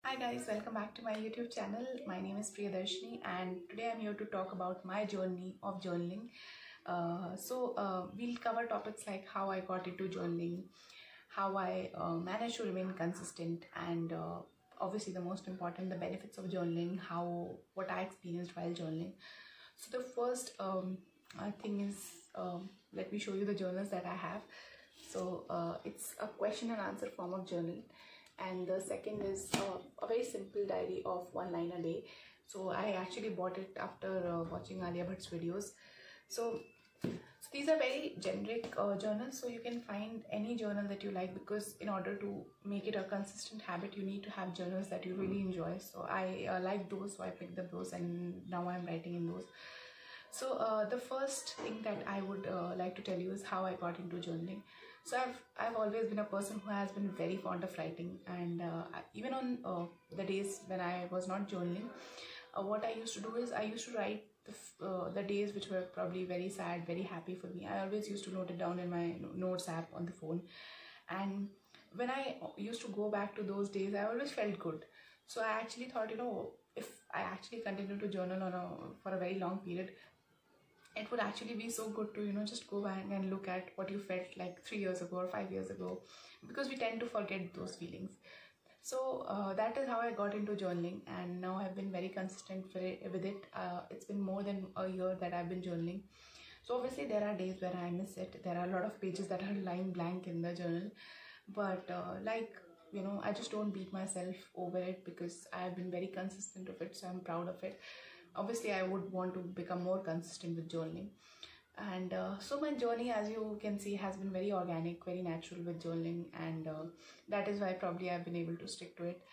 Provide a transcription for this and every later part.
Hi guys, welcome back to my YouTube channel. My name is Priyadarshini and today I'm here to talk about my journey of journaling. We'll cover topics like how I got into journaling, how I managed to remain consistent, and obviously the most important, the benefits of journaling, what I experienced while journaling. So the first thing is, let me show you the journals that I have. It's a question and answer form of journal, and the second is a very simple diary of one line a day. So I actually bought it after watching Alia Bhatt's videos. So these are very generic journals, so you can find any journal that you like, because in order to make it a consistent habit you need to have journals that you really enjoy. So I like those, so I picked up those and now I'm writing in those. So the first thing that I would like to tell you is how I got into journaling. So I've always been a person who has been very fond of writing, and even on the days when I was not journaling, what I used to do is I used to write the days which were probably very sad, very happy for me. I always used to note it down in my notes app on the phone, and when I used to go back to those days, I always felt good. So I actually thought, if I actually continue to journal for a very long period, it would actually be so good to just go back and look at what you felt like 3 years ago or 5 years ago, because we tend to forget those feelings. So that is how I got into journaling, and now I've been very consistent with it. It's been more than a year that I've been journaling. So obviously there are days where I miss it. There are a lot of pages that are lying blank in the journal, but I just don't beat myself over it, because I've been very consistent of it, so I'm proud of it. Obviously I would want to become more consistent with journaling, and so my journey, as you can see, has been very organic, very natural with journaling, and that is why probably I've been able to stick to it.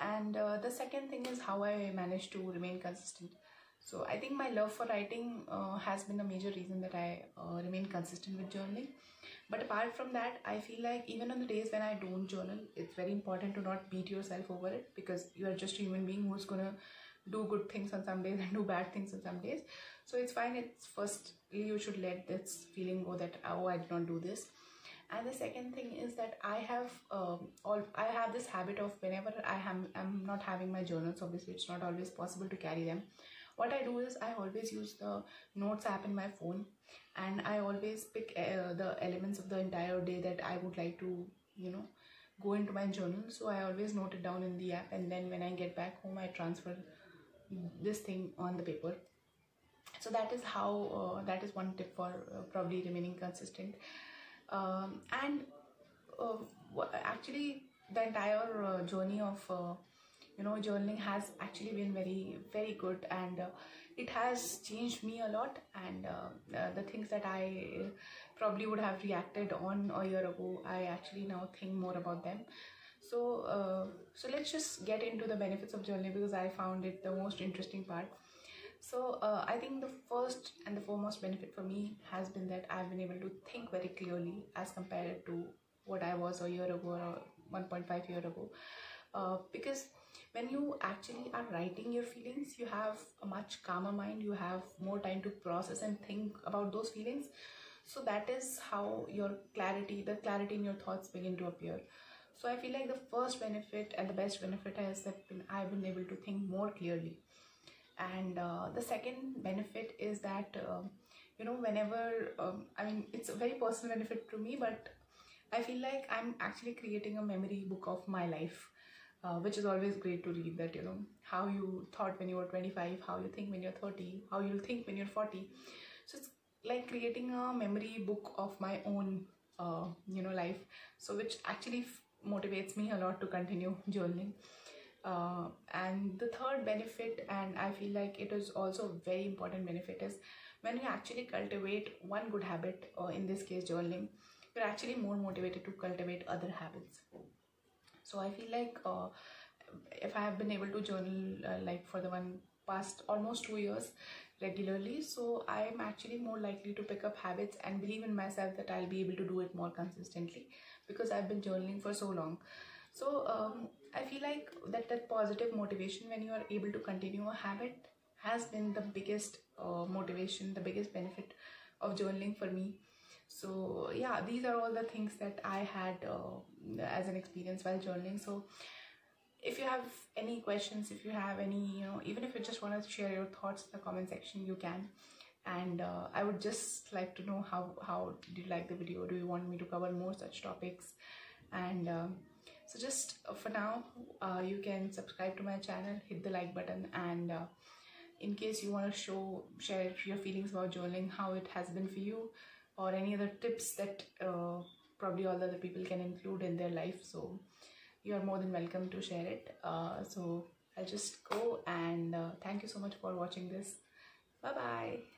And the second thing is how I managed to remain consistent. So I think my love for writing has been a major reason that I remain consistent with journaling. But apart from that, I feel like even on the days when I don't journal, it's very important to not beat yourself over it, because you are just a human being who's gonna do good things on some days and do bad things on some days. So it's fine. It's firstly, you should let this feeling go that, oh, I did not do this. And the second thing is that I have this habit of, whenever I'm not having my journals, obviously it's not always possible to carry them. What I do is I always use the notes app in my phone, and I always pick the elements of the entire day that I would like to go into my journal. So I always note it down in the app, and then when I get back home I transfer this thing on the paper. So that is how that is one tip for probably remaining consistent. And actually the entire journey of journaling has actually been very, very good, and it has changed me a lot. And the things that I probably would have reacted on a year ago, I actually now think more about them. So let's just get into the benefits of journaling, because I found it the most interesting part. So I think the first and the foremost benefit for me has been that I've been able to think very clearly as compared to what I was a year ago or 1.5 year ago. Because when you actually are writing your feelings, you have a much calmer mind, you have more time to process and think about those feelings. So that is how the clarity in your thoughts begin to appear. So I feel like the first benefit and the best benefit is that I've been able to think more clearly. And the second benefit is that it's a very personal benefit to me, but I feel like I'm actually creating a memory book of my life, which is always great to read, that how you thought when you were 25, how you think when you're 30, how you'll think when you're 40. So it's like creating a memory book of my own life, so which actually motivates me a lot to continue journaling. And the third benefit, and I feel like it is also a very important benefit, is when you actually cultivate one good habit, or in this case journaling, you're actually more motivated to cultivate other habits. So I feel like if I have been able to journal like for the past almost 2 years regularly, so I'm actually more likely to pick up habits and believe in myself that I'll be able to do it more consistently, because I've been journaling for so long. So I feel like that positive motivation when you are able to continue a habit has been the biggest motivation, the biggest benefit of journaling for me. So yeah, these are all the things that I had as an experience while journaling. So if you have any questions, if you have any, even if you just want to share your thoughts in the comment section, you can. And I would just like to know how did you like the video? Do you want me to cover more such topics? And so just for now, you can subscribe to my channel, hit the like button, and in case you want to share your feelings about journaling, how it has been for you, or any other tips that probably all the other people can include in their life, so you are more than welcome to share it. So I'll just go, and thank you so much for watching this. Bye bye.